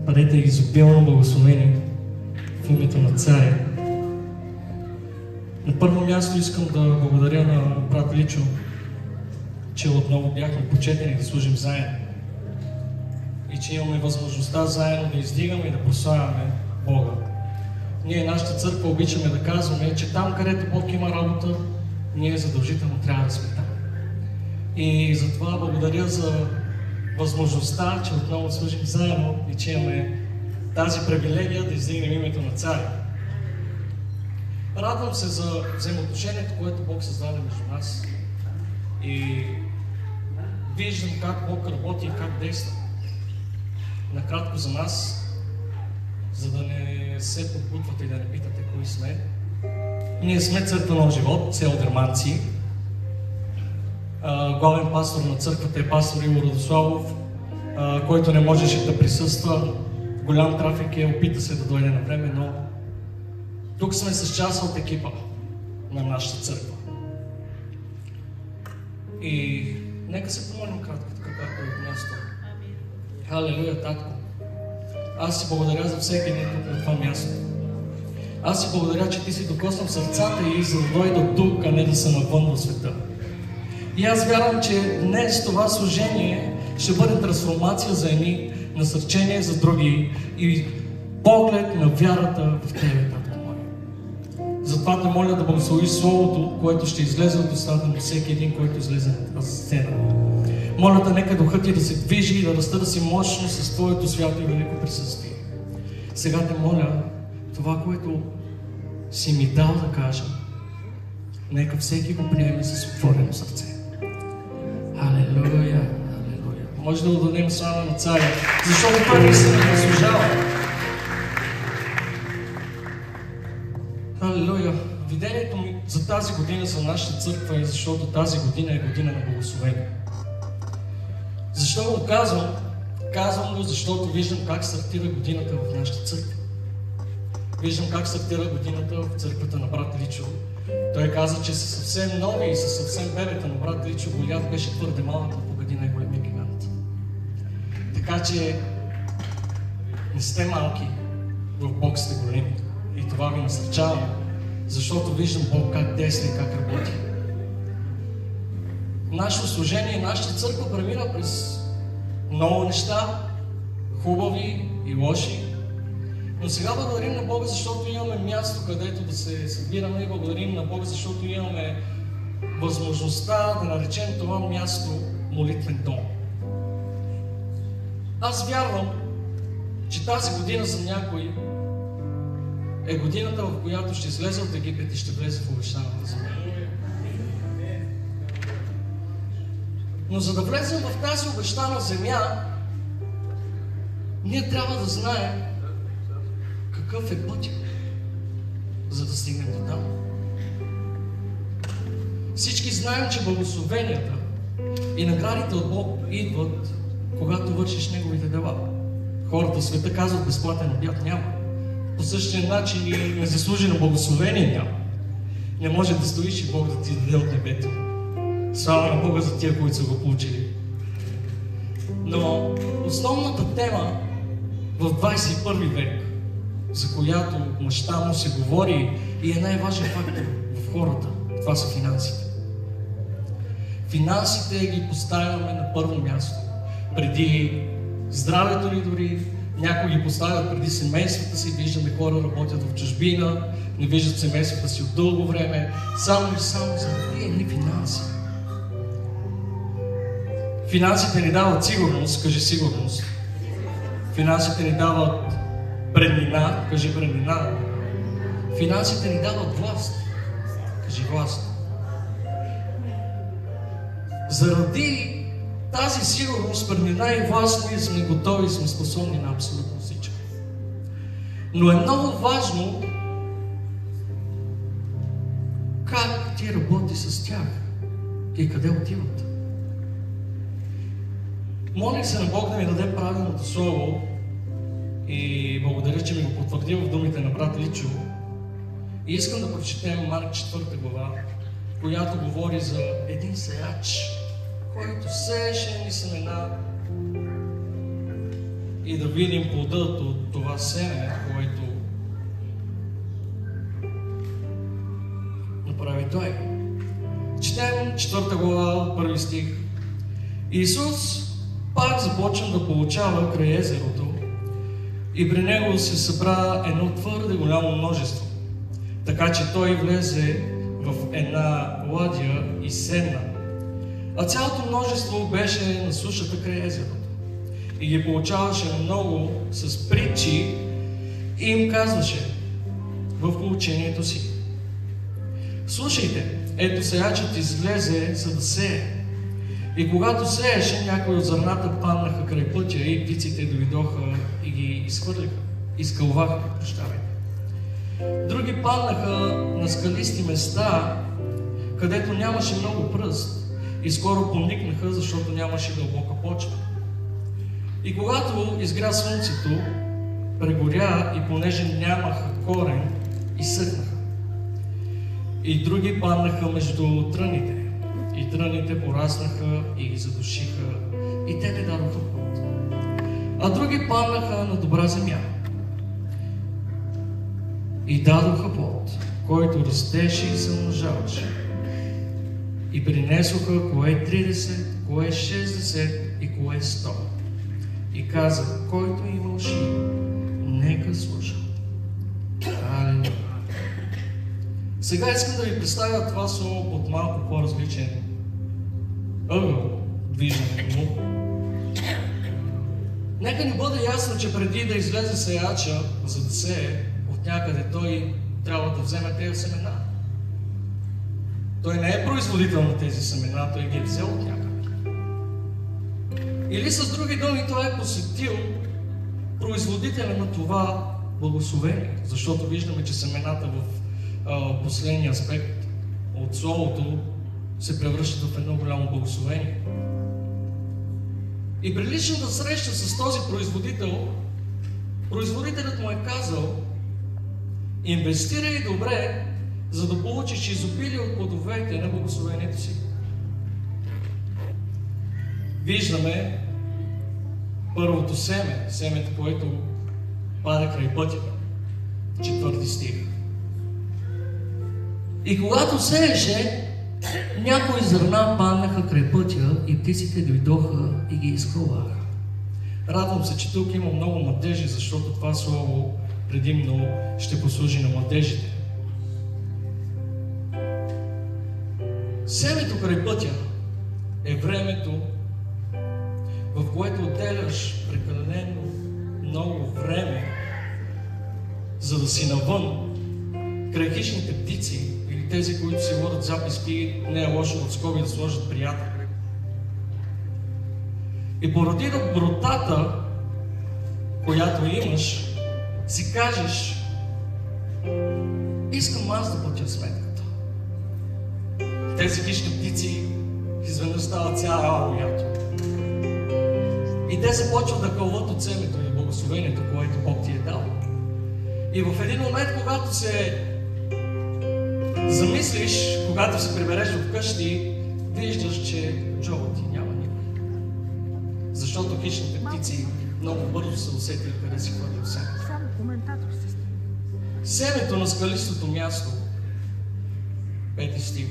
Бъдете изобилно благословени в името на Царя. На първо място искам да благодаря на брат Личо, че отново бяхме почетени да служим заедно и че имаме възможността заедно да издигаме и да прославяме Бога. Ние, нашата църква, обичаме да казваме, че там, където Бог има работа, ние задължително трябва да сме там. И затова благодаря за възможността, че отново служим заедно и че имаме тази привилегия да издигнем името на Царя. Радвам се за взаимоотношението, което Бог създаде между нас. И виждам как Бог работи и как действа. Накратко за нас, за да не се подбутвате и да не питате кои сме. Ние сме Църква Нов живот, село Дерманци. Главен пастор на църквата е пастор Иво Радославов, който не можеше да присъства. Голям трафик е, опита се да дойде на време, но тук сме с част от екипа на нашата църква. И нека се помолим кратко, така както е от място. Халелуя, Татко! Аз си благодаря за всеки един тук на това място. Аз си благодаря, че Ти си докоснал сърцата и за да дойда тук, а не да се навън в света. И аз вярвам, че днес това служение ще бъде трансформация за едни, насърчение за други и поглед на вярата в Тебе, Татко мой. Затова те моля да благословиш Словото, което ще излезе от устата на всеки един, който излезе на тази сцена. Моля да нека духът Ти да се движи и да разтърси си мощно с Твоето свято и велико присъствие. Сега те моля това, което си ми дал да кажа, нека всеки го приеме с отворено сърце. Алелуя, алелуя. Може да отдадем слава на Царя, защото той наистина заслужава. Алелуя. Видението ми за тази година за нашата църква е, защото тази година е година на благословение. Защо го казвам? Казвам го, защото виждам как стартира годината в нашата църква. Виждам как стартира годината в църквата на брат Личо. Той каза, че са съвсем нови и са съвсем бебета, но брат Личо Голиат беше твърде малък да победи най-големия гигант. Така че не сте малки, в Бог сте големи. И това ви насърчавам, защото виждам Бог как действа и как работи. Нашето служение и нашата църква премина през много неща, хубави и лоши. Но сега благодарим на Бога, защото имаме място, където да се събираме, и благодарим на Бога, защото имаме възможността да наречем това място молитвен дом. Аз вярвам, че тази година за някой е годината, в която ще излезе от Египет и ще влезе в обещаната земя. Но за да влезем в тази обещана земя, ние трябва да знаем какъв е пътят, за да стигнем до там. Всички знаем, че благословенията и наградите от Бог идват, когато вършиш Неговите дела. Хората в света казват, безплатен обяд няма. По същия начин и незаслужено благословение няма. Не може да стоиш и Бог да ти даде от небето. Слава на Бога за тия, които са го получили. Но основната тема в 21 век, за която мъжта му се говори и е най-важен фактор в хората, това са финансите. Финансите ги поставяме на първо място. Преди здравето ни дори, някои ги поставят преди семействата си, виждаме хора работят в чужбина, не виждат семействата си от дълго време, само и само за едни финанси. Финансите ни дават сигурност, кажи сигурност. Финансите ни дават преднина, кажи преднина. Финансите ни дават власт, кажи власт. Заради тази сигурност, преднина и власт, ние сме готови и сме способни на абсолютно всичко. Но е много важно как ти работи с тях и къде отиват. Молих се на Бог да ми даде правилното слово и благодаря, че ми го потвърди в думите на брат Личо. И искам да прочетем Марк 4 глава, която говори за един сеяч, който сееше едни семена и да видим плодът от това семе, което направи Той. Четем 4 глава, 1 стих. Исус пак започна да получава край езерото и при него се събра едно твърде голямо множество. Така че той влезе в една ладия и седна. А цялото множество беше на сушата край езерото. И ги получаваше много с притчи и им казваше в поучението си: слушайте, ето сеячът излезе, за да сее. И когато сееше, някои от зърната паднаха край пътя и птиците дойдоха и ги изхвърлиха, изкълваха, прощавайте. Други паднаха на скалисти места, където нямаше много пръст и скоро поникнаха, защото нямаше дълбока почва. И когато изгря слънцето, прегоря и понеже нямаха корен, изсъхнаха. И други паднаха между тръните. И тръните пораснаха и ги задушиха, и те не дадоха плод. А други паднаха на добра земя и дадоха плод, който растеше и се умножаваше. И принесоха кое 30, кое 60 и кое 100. И каза: който има уши, нека слуша. Алелуя. Сега искам да ви представя това слово под малко по-различен ъгъл, виждането му. Нека ни бъде ясно, че преди да излезе сеяча, за да сее, от някъде той трябва да вземе тези семена. Той не е производител на тези семена, той ги е взел от някъде. Или с други думи, той е посетил производителя на това благословение, защото виждаме, че семената в последния аспект от Словото се превръщат в едно голямо благословение. И при личната среща с този производител, производителят му е казал: инвестирай добре, за да получиш изобилие от плодовете на благословението си. Виждаме първото семе, семето, което пада край пътя, 4 стих. И когато сееше, някои зърна паднаха край пътя и птиците дойдоха и ги изхълваха. Радвам се, че тук има много младежи, защото това слово предимно ще послужи на младежите. Семето край пътя е времето, в което отделяш прекалено много време, за да си навън, край хищните птици или тези, които си водят записки, не е лошо от скоби да сложат приятел. И поради добротата, която имаш, си кажеш: искам аз да платя сметката. Тези хищни птици изведнъж стават цяло лято. И те започват да кълват от семето и благословението, което Бог ти е дал. И в един момент, когато се замислиш, когато се прибереш вкъщи, виждаш, че джоба ти няма никой. Защото хищните птици много бързо се усетили къде си хвърлил семето. Семето на скалистото място, 5 стих.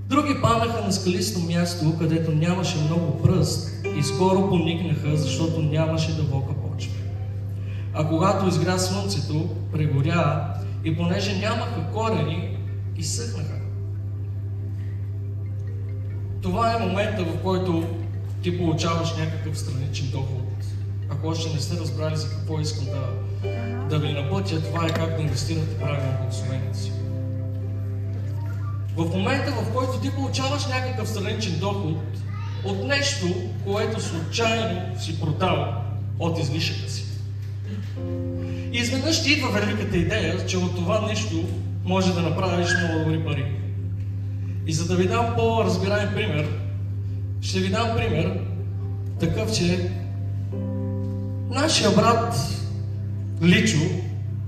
Други паднаха на скалисто място, където нямаше много пръст и скоро поникнаха, защото нямаше дълбока почва. А когато изгря слънцето, прегоря и понеже нямаха корени, изсъхнаха. Това е момента, в който ти получаваш някакъв страничен доход. Ако още не сте разбрали за какво искам да ви напътя, това е как да инвестирате правилно в благословението си. В момента, в който ти получаваш някакъв страничен доход от нещо, което случайно си продал от излишъка си. И изведнъж ти идва великата идея, че от това нещо може да направиш много добри пари. И за да ви дам по-разбираем пример, ще ви дам пример такъв, че нашия брат Личо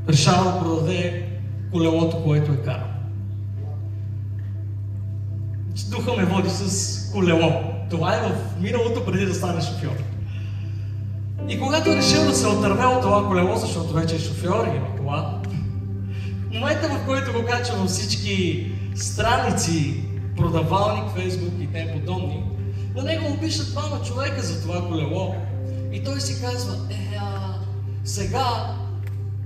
решава да продаде колелото, което е карал. Духа ме води с колело. Това е в миналото, преди да стане шофьор. И когато е решил да се отърве от това колело, защото вече е шофьор и има кола, в момента, в който го качва във всички страници, продавалник, Фейсбук и тем подобни, на него му пишат 2 човека за това колело. И той си казва, сега,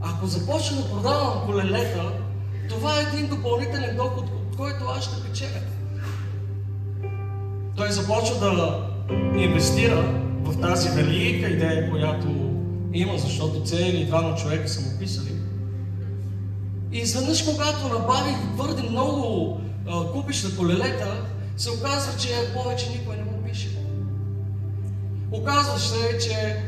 ако започна да продавам колелета, това е един допълнителен доход, от който аз ще печеля. Той започва да инвестира в тази велика идея, която има, защото цели 2 човека са му писали. И изведнъж, когато набави твърде много купища колелета, се оказва, че повече никой не му пише. Оказва се, че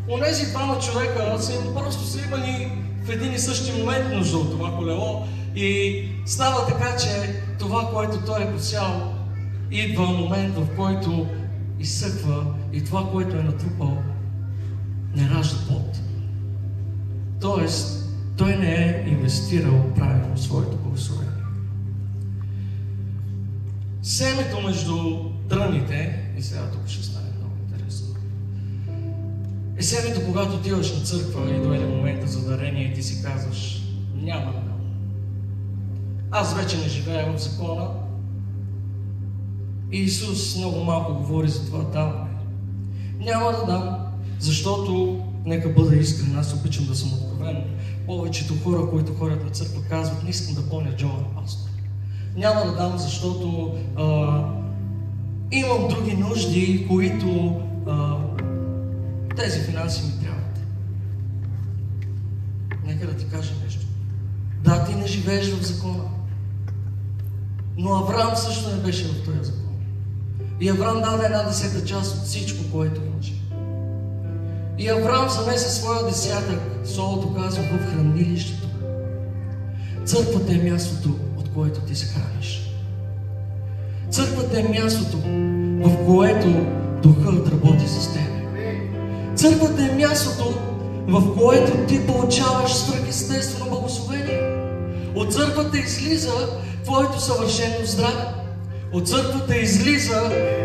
онези 2 човека просто са имали в един и същи момент нужда от това колело и става така, че това, което той е посял, идва момент, в който изсъхва и това, което е натрупал, не ражда плод. Тоест, той не е инвестирал правилно своето благословение. Семето между тръните, и сега тук ще стане много интересно, е семето, когато отиваш на църква и дойде момента за дарение и ти си казваш, няма да дам. Аз вече не живея в закона. И Исус много малко говори за това даване. Няма да дам, защото, нека бъда искрен, аз обичам да съм откровен. Повечето хора, които ходят на църква, казват, не искам да пълня джоба на пастор. Няма да дам, защото имам други нужди, които тези финанси ми трябват. Нека да ти кажа нещо. Да, ти не живееш в закона. Но Авраам също не беше в този закон. И Авраам даде 1/10 част от всичко, което имаше. И Авраам занесе своя десятък, Словото казва, в хранилището. Църквата е мястото, от което ти се храниш. Църквата е мястото, в което Духът работи с теб. Църквата е мястото, в което ти получаваш свръхестествено благословение. От църквата излиза твоето съвършено здраве. От църквата излиза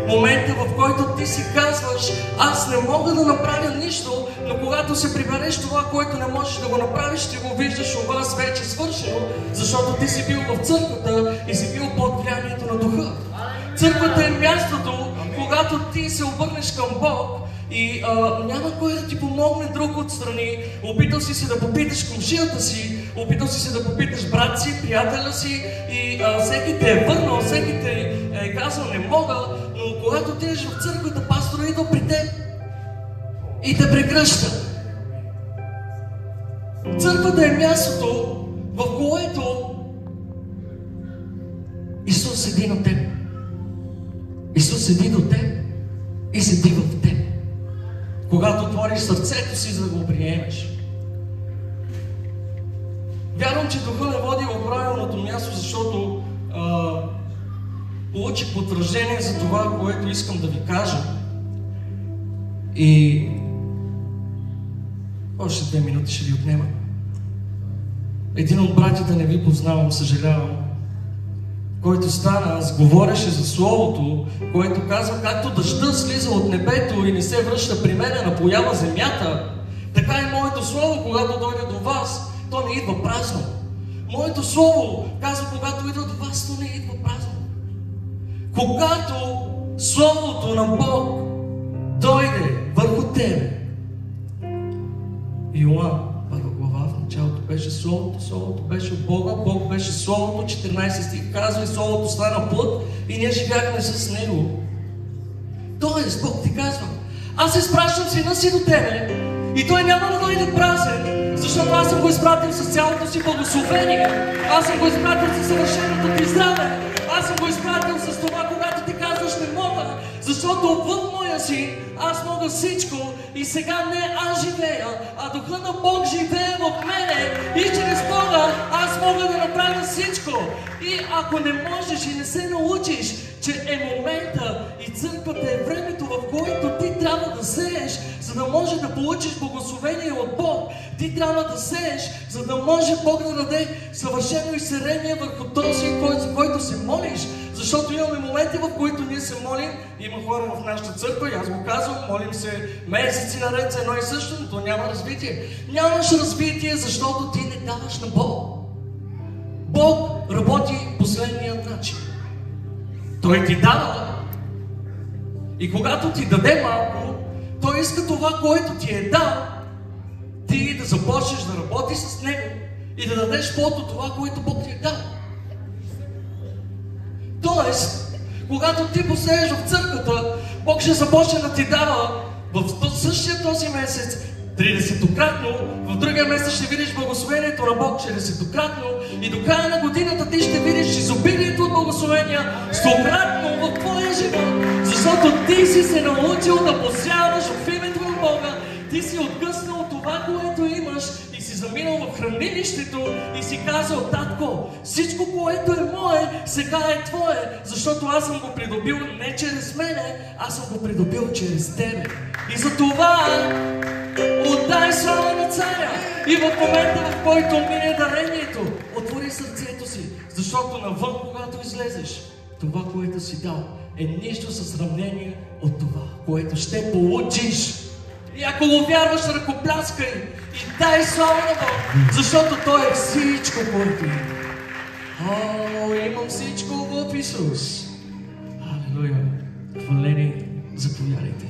момента, в който ти си казваш, аз не мога да направя нищо, но когато се прибереш това, което не можеш да го направиш, ти го виждаш у вас вече свършено, защото ти си бил в църквата и си бил под влиянието на Духа. Църквата е мястото, когато ти се обърнеш към Бог и няма кой да ти помогне друг отстрани. Опитал си се да попиташ комшията си, опитал си се да попиташ брат си, приятеля си и всеки те е върнал, всеки те е казал не мога, но когато отидеш в църквата, пастора идва при теб и те прегръща. Църквата е мястото, в което Исус седи на теб. Исус седи до теб и седи в теб. Когато отвориш сърцето си, за да го приемеш. Вярвам, че Духът ме води в правилното място, защото получих потвърждение за това, което искам да ви кажа. И още 2 минути ще ви отнема. Един от братята, не ви познавам, съжалявам, който стана, аз говореше за Словото, което казва, както дъждът слиза от небето и не се връща при мене, напоява земята, така и моето Слово, когато дойде до вас, то не идва празно. Моето Слово казва, когато идва до вас, то не идва празно. Когато Словото на Бог дойде върху тебе, Йоан, първа глава, в началото беше Словото, Словото беше от Бога, Бог беше Словото, 14 стих казва, и Словото стана плът и ние живяхме с Него. Тоест, Бог ти казва, аз изпращам Сина си до тебе и Той няма да дойде празен, защото аз съм го изпратил с цялото си благословение, аз съм го изпратил със съвършеното ти здраве, аз съм го изпратил с това, когато ти казваш не мога, защото в моя си аз мога всичко и сега не аз живея, а Духът на Бог живее в мене и чрез Бога аз мога да направя всичко. И ако не можеш и не се научиш, че е момента и църквата е времето, в което ти трябва да сееш, за да може да получиш благословение от Бог, ти трябва да сееш, за да може Бог да даде съвършено изцеление върху този, за който се молиш. Защото имаме моменти, в които ние се молим, има хора в нашата църква, и аз го казвам, молим се месеци наред за едно и също, но то няма развитие. Нямаш развитие, защото ти не даваш на Бог. Бог работи последния начин. Той ти дава. И когато ти даде малко, Той иска това, което ти е дал, ти да започнеш да работиш с Него и да дадеш плод от това, което Бог ти е дал. Тоест, когато ти посееш в църквата, Бог ще започне да ти дава в същия този месец 30-кратно, в другия месец ще видиш благословението на Бог 40-кратно и до края на годината ти ще видиш изобилието от благословения 100-кратно в твоя живот. Защото ти си се научил да посяваш в името на Бога, ти си откъснал това, което имаш и си заминал в хранилището и си казал: татко, всичко, което е мое, сега е твое, защото аз съм го придобил не чрез мене, аз съм го придобил чрез тебе. И за това отдай слава на царя. И в момента, в който мине дарението, отвори сърцето си, защото навън, когато излезеш, това, което си дал, е нищо със сравнение от това, което ще получиш. И ако го вярваш, ръкопляскай и дай слава на Бог, защото Той е всичко, което има. О, имам всичко в Исус. Алелуя. Хваление, заповядайте.